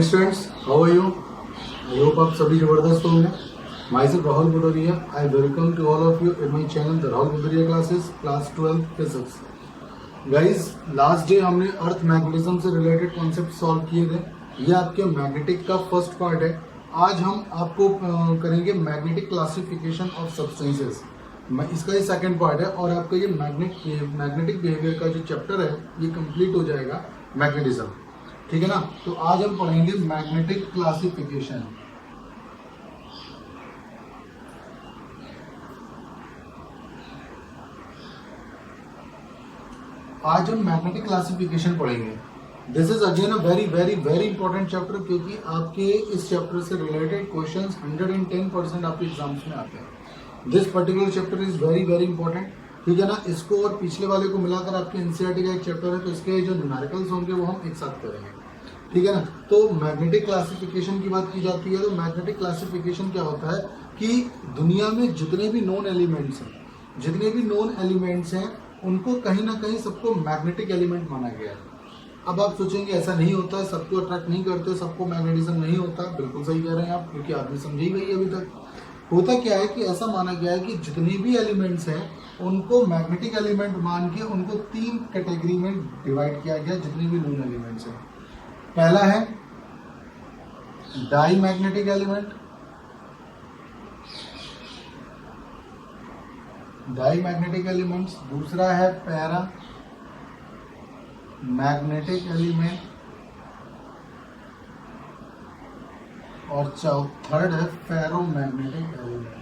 Students, how are you? I hope आप सभी जबरदस्त होंगे। Myself Rahul Budhriya, I welcome to all of you in my channel the Rahul Budhriya classes, class 12 physics. Guys, last day हमने earth magnetism से related concept solve किए थे। ये आपके मैग्नेटिक का फर्स्ट पार्ट है। आज हम आपको करेंगे मैग्नेटिक क्लासिफिकेशन ऑफ सब्सटेंसेस। इसका ये सेकंड पार्ट है और आपका ये मैग्नेटिक बिहेवियर का जो चैप्टर है ये कंप्लीट हो जाएगा मैग्नेटिज्म। ठीक है ना? तो आज हम पढ़ेंगे मैग्नेटिक क्लासिफिकेशन। आज हम मैग्नेटिक क्लासिफिकेशन पढ़ेंगे। This is again a very very very important chapter, क्योंकि आपके इस चैप्टर से रिलेटेड क्वेश्चंस 110% आपके एग्जाम्स में आते हैं। This particular chapter is very very important. ठीक है ना? इसको और पिछले वाले को मिलाकर आपके एनसीईआरटी का एक चैप्टर है, तो इसके जो न्यूमेरिकल्स होंगे वो हम एक साथ करेंगे। ठीक है ना? तो मैग्नेटिक क्लासिफिकेशन की बात की जाती है तो मैग्नेटिक क्लासिफिकेशन क्या होता है कि दुनिया में जितने भी नोन एलिमेंट्स हैं उनको कहीं ना कहीं सबको मैग्नेटिक एलिमेंट माना गया है। अब आप सोचेंगे ऐसा नहीं होता, सबको अट्रैक्ट नहीं करते, सबको मैग्नेटिज्म नहीं होता। बिल्कुल सही कह रहे हैं आप, क्योंकि आपने समझी गई अभी तक। होता क्या है कि ऐसा माना गया है कि जितने भी एलिमेंट्स हैं उनको मैग्नेटिक एलिमेंट मान के उनको 3 कैटेगरी में डिवाइड किया गया, जितने भी नोन एलिमेंट्स हैं। पहला है डाई मैग्नेटिक एलिमेंट, दूसरा है पैरा मैग्नेटिक एलिमेंट और थर्ड है फेरो मैग्नेटिक एलिमेंट।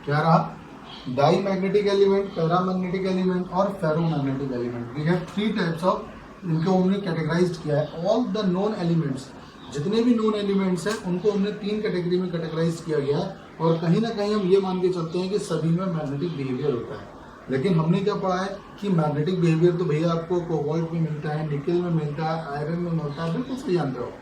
क्या रहा? Diamagnetic element, paramagnetic element और ferromagnetic element. We have 3 types of, इनको हमने कैटेगराइज्ड किया है। ऑल द नोन एलिमेंट्स, जितने भी नोन एलिमेंट्स हैं उनको हमने 3 कैटेगरी में कैटेगराइज किया गया है। और कहीं ना कहीं हम ये मान के चलते हैं कि सभी में मैग्नेटिक बिहेवियर होता है। लेकिन हमने क्या पढ़ा है कि मैग्नेटिक बिहेवियर तो भैया आपको कोबाल्ट में मिलता है, निकल में मिलता है, आयरन में मिलता है, बिल्कुल सही जानते हो।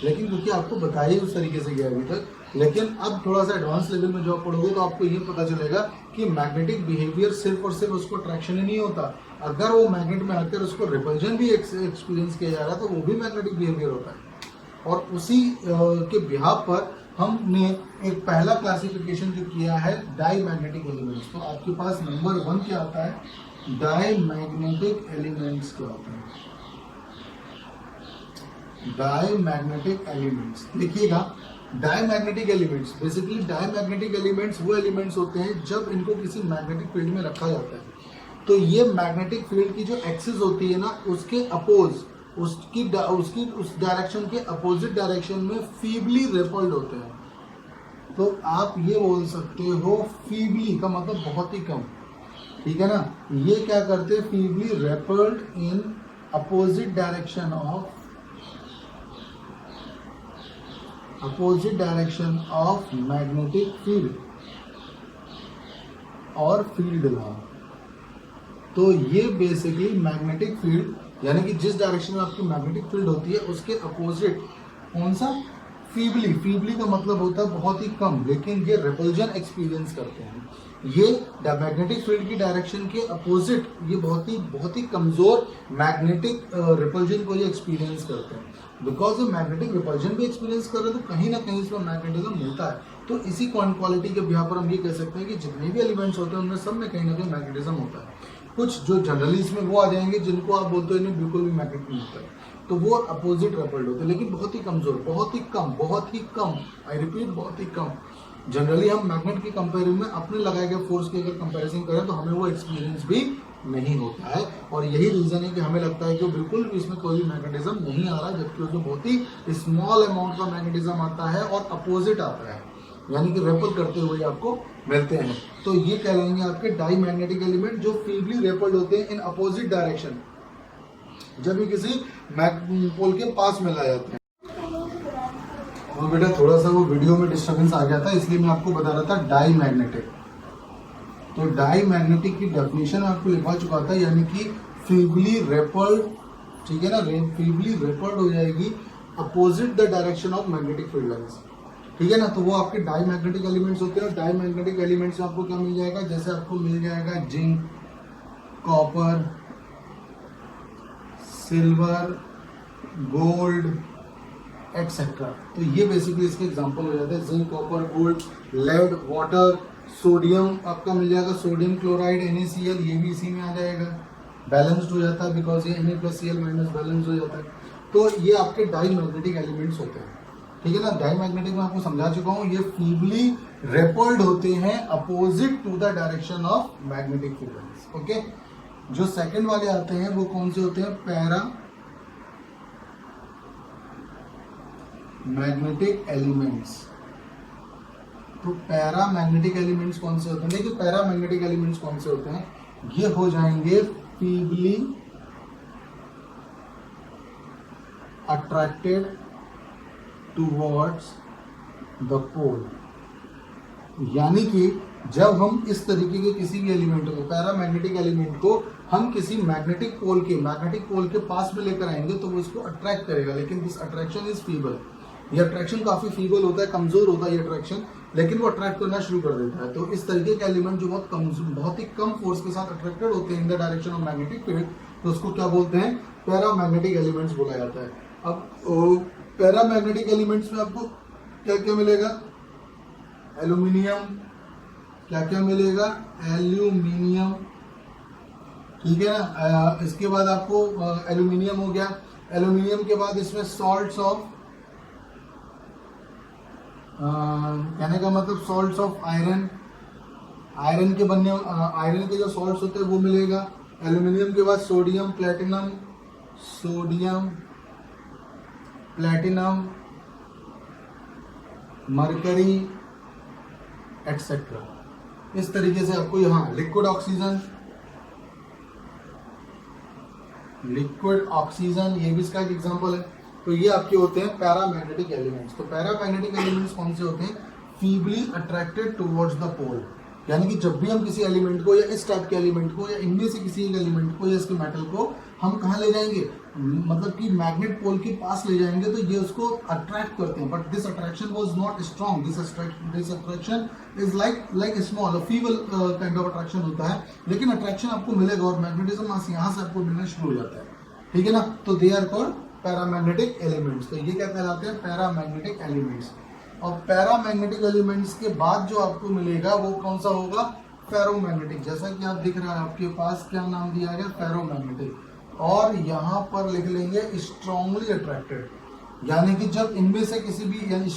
लेकिन क्योंकि आपको बताया ही उस तरीके से गया अभी तक, लेकिन अब थोड़ा सा एडवांस लेवल में जो आप पढ़ोगे तो आपको ये पता चलेगा कि मैग्नेटिक बिहेवियर सिर्फ और सिर्फ उसको अट्रैक्शन ही नहीं होता, अगर वो मैग्नेट में आकर उसको रिपल्जन भी एक्सपीरियंस किया जा रहा है तो वो भी मैग्नेटिक बिहेवियर होता है। और उसी के बिहाफ पर हमने एक पहला क्लासिफिकेशन जो किया है डाई मैग्नेटिक एलिमेंट्स। तो आपके पास नंबर 1 क्या आता है? डाई मैग्नेटिक एलिमेंट्स क्या होता है? डाई मैग्नेटिक एलिमेंट्स, देखिएगा, diamagnetic elements, basically diamagnetic elements वो एलिमेंट्स होते हैं जब इनको किसी मैग्नेटिक फील्ड में रखा जाता है तो ये मैग्नेटिक फील्ड की जो एक्सिस होती है ना उसके अपोज, उसकी उस डायरेक्शन के अपोजिट डायरेक्शन में फीबली रेपल्ड होते हैं। तो आप ये बोल सकते हो फीबली का मतलब बहुत ही कम। ठीक है ना? ये क्या करते हैं? Feebly repelled in opposite direction of magnetic field और फील्ड लॉ। तो ये बेसिकली मैग्नेटिक फील्ड, यानी कि जिस डायरेक्शन में आपकी मैग्नेटिक फील्ड होती है उसके अपोजिट कौन सा? फीबली का मतलब होता है बहुत ही कम, लेकिन ये रिपल्जन एक्सपीरियंस करते हैं। ये मैग्नेटिक फील्ड की डायरेक्शन के अपोजिट ये बहुत ही कमजोर मैग्नेटिक रिपल्जन को ये एक्सपीरियंस करते हैं। बिकॉज ये मैग्नेटिक रिपल्जन भी एक्सपीरियंस कर रहे हैं तो कहीं ना कहीं इसमें मैग्नेटिज्म मिलता है। तो इसी क्वालिटी के बिहार पर हम ये कह सकते हैं कि जितने भी एलिमेंट्स होते हैं उनमें सब में कहीं ना कहीं मैग्नेटिज्म होता है। कुछ जो जनरली इसमें वो आ जाएंगे जिनको आप बोलते हो इन्हें बिल्कुल भी मैग्नेट नहीं होता है, तो वो अपोजिट रेपल्ड होते हैं, लेकिन बहुत ही कमजोर, बहुत ही कम, आई रिपीट, बहुत ही कम। जनरली हम मैग्नेट के कंपेरिजन में अपने लगाए गए फोर्स की अगर कंपैरिजन करें तो हमें वो एक्सपीरियंस भी नहीं होता है। और यही रीजन है कि हमें लगता है कि बिल्कुल भी इसमें कोई मैग्नेटिज्म नहीं आ रहा, जबकि उसमें बहुत ही स्मॉल अमाउंट का मैग्नेटिज्म आता है और अपोजिट आता है, यानी कि रेपल करते हुए आपको मिलते हैं। तो ये कहलाएंगे आपके डाई मैग्नेटिक एलिमेंट जो फीबली रेपल्ड होते हैं इन अपोजिट डायरेक्शन, जब ये किसी पोल के पास में लाए जाते हैं। और बेटा थोड़ा सा वो वीडियो में डिस्टर्बेंस आ गया था, इसलिए मैं आपको बता रहा था डाई मैग्नेटिक। तो डाई मैग्नेटिक की डेफिनेशन आपको लिखवा चुका था, यानी कि फीबली रेपल्ड, ठीक है ना, फीबली रेपल्ड हो जाएगी opposite the direction of magnetic field lines. ठीक है ना? तो वो आपके डाई मैग्नेटिक एलिमेंट्स होते हैं। और डाई मैग्नेटिक एलिमेंट्स में आपको क्या मिल जाएगा? जैसे आपको मिल जाएगा zinc, copper, silver, gold etcetera. तो ये बेसिकली इसके एग्जांपल हो जाते हैं। Zinc, copper, gold, lead, water, sodium आपका मिल जाएगा, सोडियम क्लोराइड NaCl, ये भी इसी में आ जाएगा। बैलेंस्ड हो जाता है बिकॉज ये Na+Cl माइनस बैलेंस हो जाता है। तो ये आपके डाई मैग्नेटिक एलिमेंट्स होते हैं, ठीक है ना। डाई मैग्नेटिक में आपको समझा चुका हूँ, ये फीबली रेपल्ड होते हैं opposite to the direction of magnetic field. Okay, जो सेकंड वाले आते हैं वो कौन से होते हैं? Paramagnetic elements. तो पैरा मैग्नेटिक एलिमेंट्स कौन से होते हैं? देखिए पैरा मैग्नेटिक एलिमेंट्स कौन से होते हैं? ये हो जाएंगे फीबली अट्रैक्टेड टूवर्ड्स द पोल। यानी कि जब हम इस तरीके के किसी भी एलिमेंट को, पैरा मैग्नेटिक एलिमेंट को हम किसी मैग्नेटिक पोल के पास में लेकर आएंगे तो वो इसको अट्रैक्ट करेगा, लेकिन दिस अट्रैक्शन इज फीबल। ये अट्रैक्शन काफी फीबल होता है, कमजोर होता है ये अट्रैक्शन, लेकिन वो अट्रैक्ट करना शुरू कर देता है। तो इस तरीके के एलिमेंट जो बहुत ही कम फोर्स के साथ अट्रैक्टेड होते हैं in the direction of magnetic field, तो उसको क्या बोलते हैं? पैरा मैग्नेटिक एलिमेंट्स बोला जाता है। अब पैरा मैग्नेटिक एलिमेंट्स में आपको क्या क्या मिलेगा? एल्यूमिनियम, क्या क्या मिलेगा? एल्यूमिनियम, ठीक है ना। इसके बाद आपको एल्यूमिनियम हो गया। एल्यूमिनियम के बाद इसमें सॉल्ट्स ऑफ, कहने का मतलब सॉल्ट्स ऑफ आयरन, आयरन के बनने आयरन के जो सॉल्ट्स होते हैं वो मिलेगा। एल्यूमिनियम के बाद सोडियम, प्लेटिनम, मरकरी एक्सेट्रा। इस तरीके से आपको यहाँ लिक्विड ऑक्सीजन, ये भी इसका एक एग्जांपल है। तो ये आपके होते हैं पैरामैग्नेटिक एलिमेंट्स। तो पैरामैग्नेटिक एलिमेंट्स कौन से होते हैं? फीबली अट्रैक्टेड टुवर्ड्स द पोल। यानी कि जब भी हम किसी एलिमेंट को या इस टाइप के एलिमेंट को या इनमें से किसी एक एलिमेंट को या इसके मेटल को हम कहाँ ले जाएंगे? मतलब कि मैग्नेट पोल के पास ले जाएंगे तो ये उसको अट्रैक्ट करते हैं। But this attraction was not strong, this attraction is like small, feeble kind of attraction होता है, लेकिन अट्रैक्शन आपको मिलेगा और मैग्नेटिज्म यहाँ से आपको मिलना शुरू हो जाता है, ठीक है ना। तो they are called paramagnetic elements. तो ये क्या कहलाते हैं? Paramagnetic elements. और पैरामैग्नेटिक एलिमेंट्स के बाद जो आपको मिलेगा वो कौन सा होगा? फेरोमैग्नेटिक। जैसा कि आप दिख रहा है आपके पास क्या नाम दिया गया? फेरोमैग्नेटिक। और यहाँ पर लिख लेंगे स्ट्रांगली अट्रैक्टेड। यानी कि जब इनमें से किसी भी यानी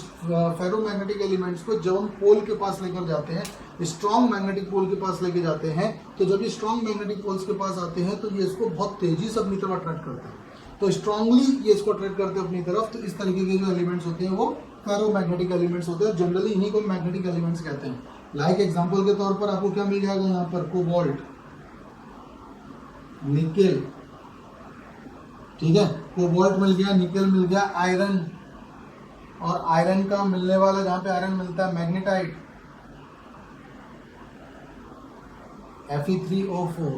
फेरोमैग्नेटिक एलिमेंट्स को जब हम पोल के पास लेकर जाते हैं, स्ट्रॉन्ग मैग्नेटिक पोल के पास लेके जाते हैं, तो जब ये स्ट्रॉन्ग मैग्नेटिक पोल्स के पास आते हैं तो ये इसको बहुत तेजी से अपनी तरफ अट्रैक्ट करते हैं। तो स्ट्रांगली ये इसको अट्रैक्ट करते हैं अपनी तरफ। तो इस तरीके के जो एलिमेंट्स होते हैं वो फेरोमैग्नेटिक एलिमेंट्स होते हैं। जनरली इन्हीं को मैग्नेटिक एलिमेंट्स कहते हैं। लाइक एग्जांपल के तौर पर आपको क्या मिल जाएगा यहाँ पर? कोबाल्ट, निकेल, ठीक है, कोबाल्ट मिल गया, निकेल मिल गया, आयरन, और आयरन का मिलने वाला जहां पे आयरन मिलता है मैग्नेटाइट, Fe3O4।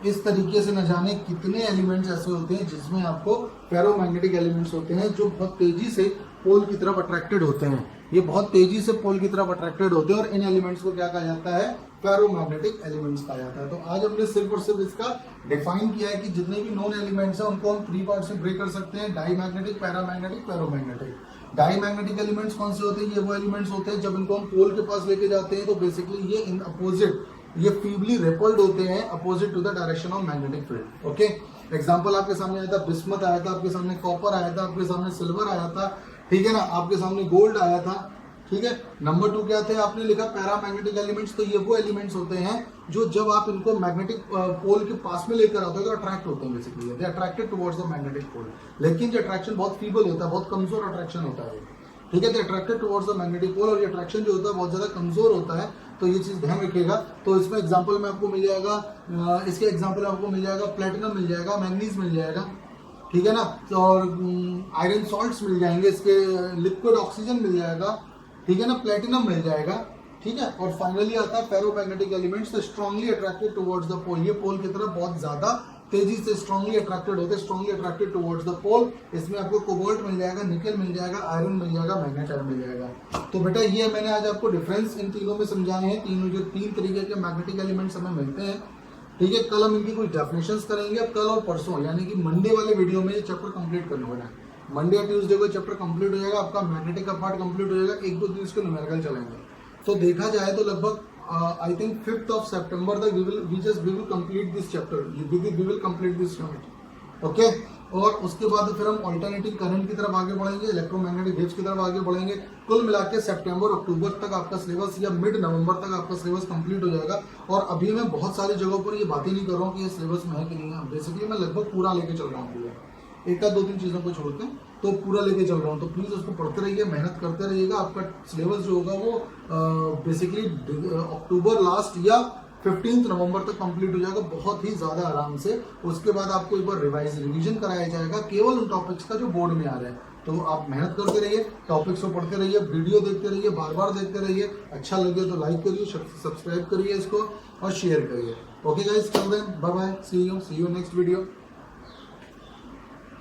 इस तरीके से न जाने कितने एलिमेंट्स ऐसे होते हैं जिसमें आपको फेरोमैग्नेटिक एलिमेंट्स होते हैं जो बहुत तेजी से पोल की तरफ अट्रैक्टेड होते हैं। ये बहुत तेजी से पोल की तरफ अट्रैक्टेड होते हैं और इन एलिमेंट्स को क्या कहा जाता है? फेरोमैग्नेटिक एलिमेंट्स कहा जाता है। तो आज हमने सिर्फ और सिर्फ इसका डिफाइन किया है कि जितने भी नॉन एलिमेंट्स हैं उनको हम 3 पार्ट से ब्रेक कर सकते हैं: diamagnetic, paramagnetic, ferromagnetic. Diamagnetic elements कौन से होते हैं? ये वो एलिमेंट्स होते हैं जब इनको हम पोल के पास लेके जाते हैं तो बेसिकली ये इन अपोजिट, ये फीबली रेपल्ड होते हैं opposite to the direction of magnetic field. Okay, example आपके सामने आया था बिस्मथ आया था, आपके सामने कॉपर आया था, आपके सामने सिल्वर आया था, ठीक है ना, आपके सामने गोल्ड आया था, ठीक है। नंबर 2 क्या थे? आपने लिखा पैरामैग्नेटिक एलिमेंट्स। तो ये वो एलिमेंट्स होते हैं जो जब आप इनको मैग्नेटिक पोल के पास में लेकर आते हो तो अट्रैक्ट होते हैं, basically they attracted towards the magnetic pole. लेकिन ये अट्रैक्शन बहुत फीबल होता है, बहुत कमजोर अट्रैक्शन होता है, ठीक है। They attracted towards the magnetic pole, और ये अट्रैक्शन जो होता है बहुत ज्यादा कमजोर होता है। तो ये चीज ध्यान रखिएगा। तो इसमें एग्जांपल में आपको मिल जाएगा, इसके एग्जांपल आपको मिल जाएगा प्लेटिनम मिल जाएगा, मैंगनीज मिल जाएगा, ठीक है ना, और आयरन सॉल्ट्स मिल जाएंगे, इसके लिक्विड ऑक्सीजन मिल जाएगा, ठीक है ना, प्लेटिनम मिल जाएगा, ठीक है। और फाइनली आता है फेरोमैग्नेटिक एलिमेंट्स। तो स्ट्रांगली अट्रैक्टेड टुवर्ड्स द पोल, ये पोल की तरफ बहुत ज्यादा तेजी से स्ट्रांगली अट्रैक्टेड होते हैं, स्ट्रांगली अट्रैक्टेड टुवर्ड्स द पोल। इसमें आपको कोबाल्ट मिल जाएगा, निकेल मिल जाएगा, आयरन मिल जाएगा, मैग्नेटाइट मिल जाएगा। तो बेटा ये मैंने आज आपको डिफरेंस इन तीनों में समझाए हैं। तीनों जो 3 तरीके के मैग्नेटिक एलिमेंट्स हमें मिलते हैं, ठीक है। कल हम इनकी कुछ डेफिनेशंस करेंगे। अब कल और परसों यानी कि मंडे वाले वीडियो में ये चैप्टर कंप्लीट करने वाला है। मंडे या ट्यूसडे को चैप्टर कंप्लीट हो जाएगा, आपका मैग्नेटिक का पार्ट कंप्लीट हो जाएगा, 1-2 दिन इसके न्यूमेरिकल चलेंगे। तो देखा जाए तो लगभग I think 5th of September तक we will complete this chapter, we will complete this unit, okay. और उसके बाद फिर हम ऑल्टरनेटिंग करंट की तरफ आगे बढ़ेंगे, इलेक्ट्रोमैग्नेटिक वेव्स की तरफ आगे बढ़ेंगे। कुल मिला के सितंबर अक्टूबर तक आपका सिलेबस या मिड नवंबर तक आपका सिलेबस कंप्लीट हो जाएगा। और अभी मैं बहुत सारी जगहों पर ये बातें नहीं कर रहा हूँ कि ये सिलेबस में है कि नहीं है, बेसिकली मैं लगभग पूरा लेके चल रहा हूँ, एक आध 2-3 चीज़ों को छोड़ के तो पूरा लेके चल रहा हूँ। तो प्लीज़ उसको पढ़ते रहिए, मेहनत करते रहिएगा। आपका सिलेबस जो होगा वो बेसिकली अक्टूबर लास्ट या 15 नवंबर तक कंप्लीट हो जाएगा, बहुत ही ज़्यादा आराम से। उसके बाद आपको एक बार रिवीजन कराया जाएगा केवल उन टॉपिक्स का जो बोर्ड में आ रहा है। तो आप मेहनत करते रहिए, टॉपिक्स को पढ़ते रहिए, वीडियो देखते रहिए, बार बार देखते रहिए। अच्छा लगे तो लाइक करिए, सब्सक्राइब करिए इसको और शेयर करिए। Okay guys, till then bye bye, see you next video.